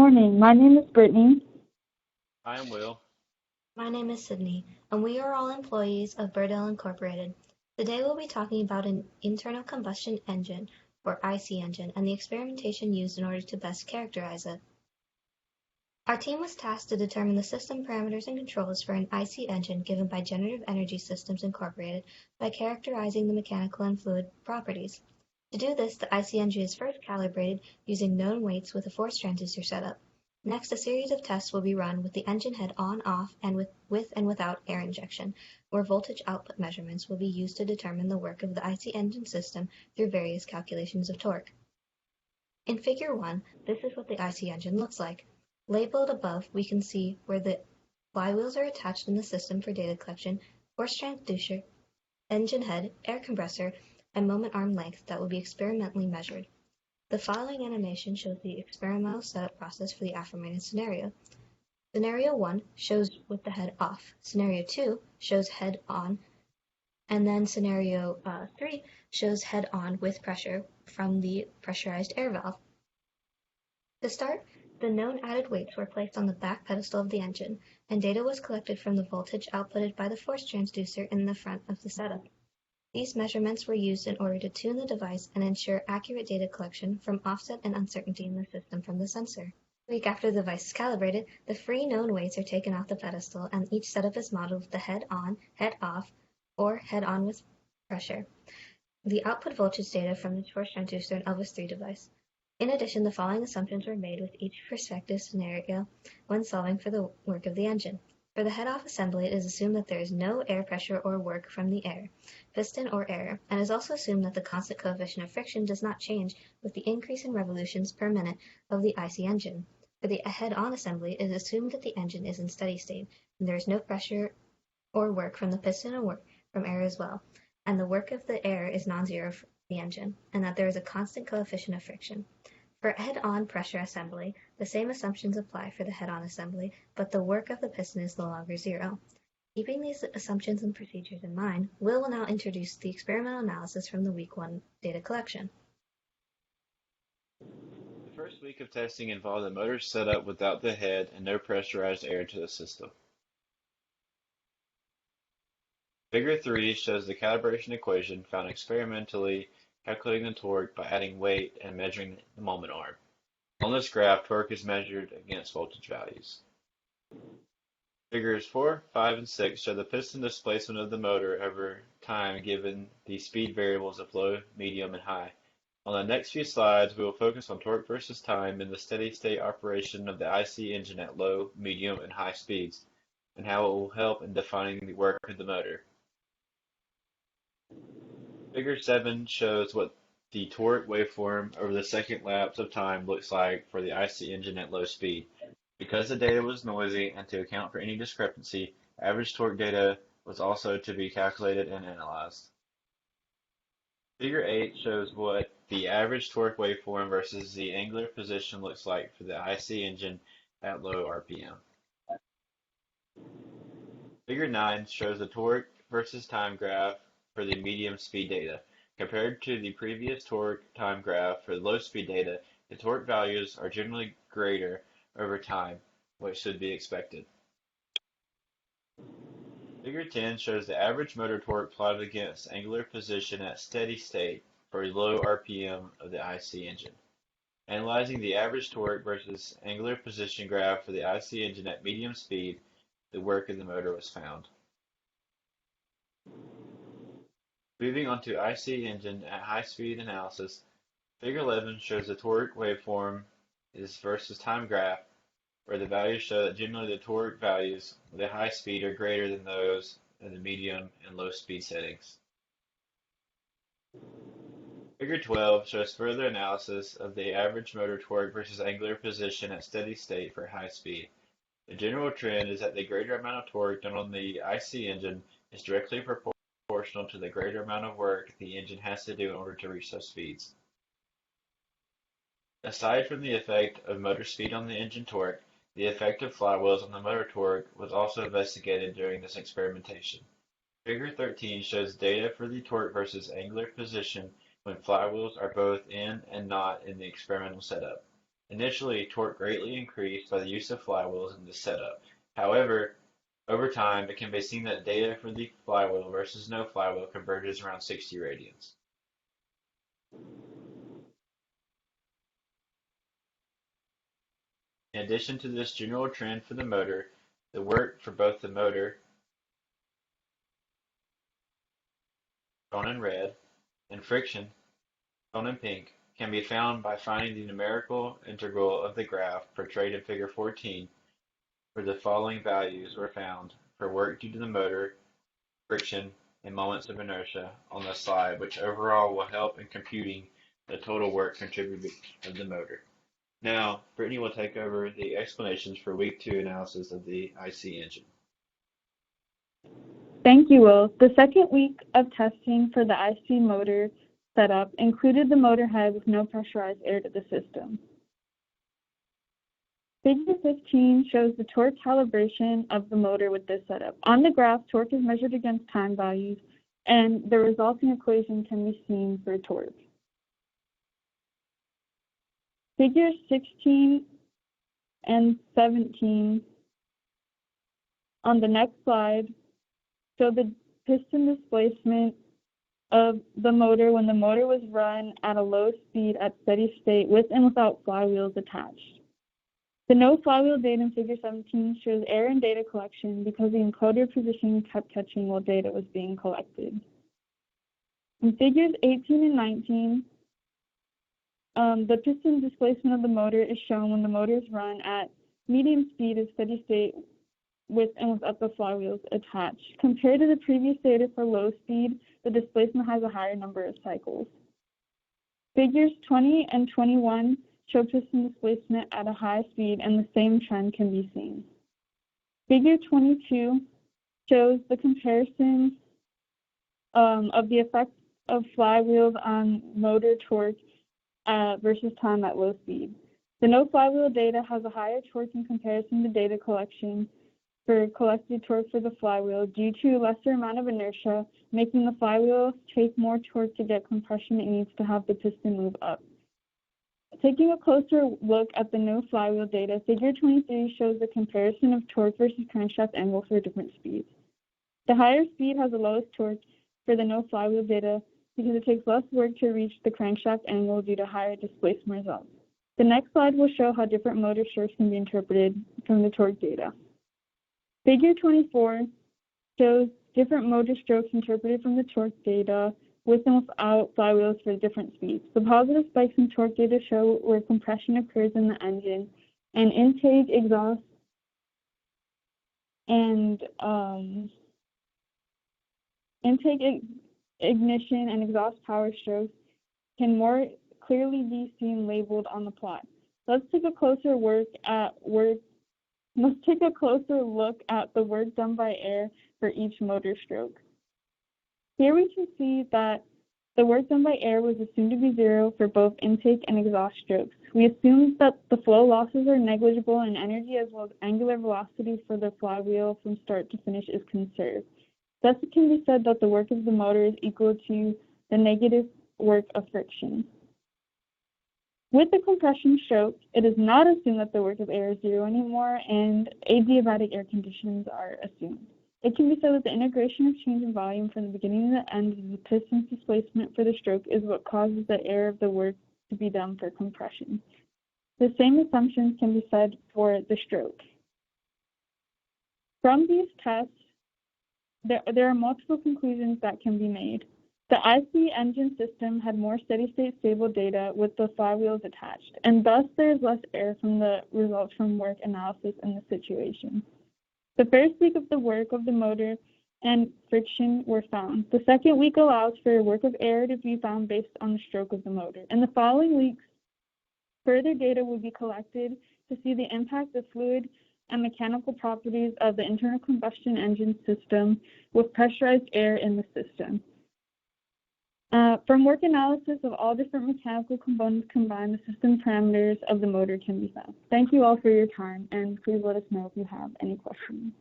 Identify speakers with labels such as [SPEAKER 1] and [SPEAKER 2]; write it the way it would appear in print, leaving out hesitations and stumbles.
[SPEAKER 1] morning. My name is Brittany.
[SPEAKER 2] I am Will.
[SPEAKER 3] My name is Sydney, and we are all employees of Birdell Incorporated. Today we'll be talking about an internal combustion engine, or IC engine, and the experimentation used in order to best characterize it. Our team was tasked to determine the system parameters and controls for an IC engine given by Generative Energy Systems Incorporated by characterizing the mechanical and fluid properties. To do this, the IC engine is first calibrated using known weights with a force transducer setup. Next, a series of tests will be run with the engine head on, off, and with and without air injection, where voltage output measurements will be used to determine the work of the IC engine system through various calculations of torque. In Figure 1, this is what the IC engine looks like. Labeled above, we can see where the flywheels are attached in the system for data collection, force transducer, engine head, air compressor, and moment arm length that will be experimentally measured. The following animation shows the experimental setup process for the aforementioned scenario. Scenario 1 shows with the head off. Scenario 2 shows head on, and then Scenario 3 shows head on with pressure from the pressurized air valve. To start, the known added weights were placed on the back pedestal of the engine, and data was collected from the voltage outputted by the force transducer in the front of the setup. These measurements were used in order to tune the device and ensure accurate data collection from offset and uncertainty in the system from the sensor. A week after the device is calibrated, the free known weights are taken off the pedestal and each setup is modeled with the head on, head off, or head on with pressure. The output voltage data from the force transducer and Elvis 3 device. In addition, the following assumptions were made with each prospective scenario when solving for the work of the engine. For the head-off assembly, it is assumed that there is no air pressure or work from the air, piston, or air, and it is also assumed that the constant coefficient of friction does not change with the increase in revolutions per minute of the IC engine. For the head-on assembly, it is assumed that the engine is in steady state, and there is no pressure or work from the piston or work from air as well, and the work of the air is non-zero for the engine, and that there is a constant coefficient of friction. For head-on pressure assembly, the same assumptions apply for the head-on assembly, but the work of the piston is no longer zero. Keeping these assumptions and procedures in mind, Will now introduce the experimental analysis from the Week 1 data collection.
[SPEAKER 2] The first week of testing involved the motor setup without the head and no pressurized air to the system. Figure 3 shows the calibration equation found experimentally calculating the torque by adding weight and measuring the moment arm. On this graph, torque is measured against voltage values. Figures 4, 5, and 6 show the piston displacement of the motor over time given the speed variables of low, medium, and high. On the next few slides, we will focus on torque versus time in the steady-state operation of the IC engine at low, medium, and high speeds, and how it will help in defining the work of the motor. Figure 7 shows what the torque waveform over the second lapse of time looks like for the IC engine at low speed. Because the data was noisy and to account for any discrepancy, average torque data was also to be calculated and analyzed. Figure 8 shows what the average torque waveform versus the angular position looks like for the IC engine at low RPM. Figure 9 shows the torque versus time graph for the medium speed data. Compared to the previous torque time graph for the low speed data, the torque values are generally greater over time, which should be expected. Figure 10 shows the average motor torque plotted against angular position at steady state for low RPM of the IC engine. Analyzing the average torque versus angular position graph for the IC engine at medium speed, the work of the motor was found. Moving on to IC engine at high speed analysis, Figure 11 shows the torque waveform is versus time graph, where the values show that generally the torque values with a high speed are greater than those in the medium and low speed settings. Figure 12 shows further analysis of the average motor torque versus angular position at steady state for high speed. The general trend is that the greater amount of torque done on the IC engine is directly proportional to the greater amount of work the engine has to do in order to reach those speeds. Aside from the effect of motor speed on the engine torque, the effect of flywheels on the motor torque was also investigated during this experimentation. Figure 13 shows data for the torque versus angular position when flywheels are both in and not in the experimental setup. Initially, torque greatly increased by the use of flywheels in this setup. However, over time, it can be seen that data for the flywheel versus no flywheel converges around 60 radians. In addition to this general trend for the motor, the work for both the motor, shown in red, and friction, shown in pink, can be found by finding the numerical integral of the graph portrayed in Figure 14, where the following values were found for work due to the motor, friction, and moments of inertia on the slide, which overall will help in computing the total work contributed of the motor. Now, Brittany will take over the explanations for week 2 analysis of the IC engine.
[SPEAKER 1] Thank you, Will. The second week of testing for the IC motor setup included the motor head with no pressurized air to the system. Figure 15 shows the torque calibration of the motor with this setup. On the graph, torque is measured against time values, and the resulting equation can be seen for torque. Figures 16 and 17 on the next slide show the piston displacement of the motor when the motor was run at a low speed at steady state with and without flywheels attached. The no flywheel data in Figure 17 shows error in data collection because the encoder position kept catching while data was being collected. In Figures 18 and 19, the piston displacement of the motor is shown when the motor is run at medium speed at steady state with and without the flywheels attached. Compared to the previous data for low speed, the displacement has a higher number of cycles. Figures 20 and 21 show piston displacement at a high speed, and the same trend can be seen. Figure 22 shows the comparison of the effect of flywheels on motor torque versus time at low speed. The no flywheel data has a higher torque in comparison to data collection for collected torque for the flywheel due to lesser amount of inertia, making the flywheel take more torque to get compression it needs to have the piston move up. Taking a closer look at the no flywheel data, Figure 23 shows the comparison of torque versus crankshaft angle for different speeds. The higher speed has the lowest torque for the no flywheel data because it takes less work to reach the crankshaft angle due to higher displacement results. The next slide will show how different motor strokes can be interpreted from the torque data. Figure 24 shows different motor strokes interpreted from the torque data with and without flywheels for different speeds. The positive spikes in torque data show where compression occurs in the engine, and intake, exhaust, and ignition, and exhaust power strokes can more clearly be seen labeled on the plot. Let's take a closer look at the work done by air for each motor stroke. Here we can see that the work done by air was assumed to be zero for both intake and exhaust strokes. We assumed that the flow losses are negligible and energy as well as angular velocity for the flywheel from start to finish is conserved. Thus, it can be said that the work of the motor is equal to the negative work of friction. With the compression stroke, it is not assumed that the work of air is zero anymore, and adiabatic air conditions are assumed. It can be said that the integration of change in volume from the beginning to the end of the piston's displacement for the stroke is what causes the error of the work to be done for compression. The same assumptions can be said for the stroke. From these tests, there are multiple conclusions that can be made. The IC engine system had more steady-state stable data with the flywheels attached, and thus there is less error from the results from work analysis in the situation. The first week of the work of the motor and friction were found. The second week allows for work of error to be found based on the stroke of the motor. In the following weeks, further data will be collected to see the impact of fluid and mechanical properties of the internal combustion engine system with pressurized air in the system. From work analysis of all different mechanical components combined, the system parameters of the motor can be found. Thank you all for your time, and please let us know if you have any questions.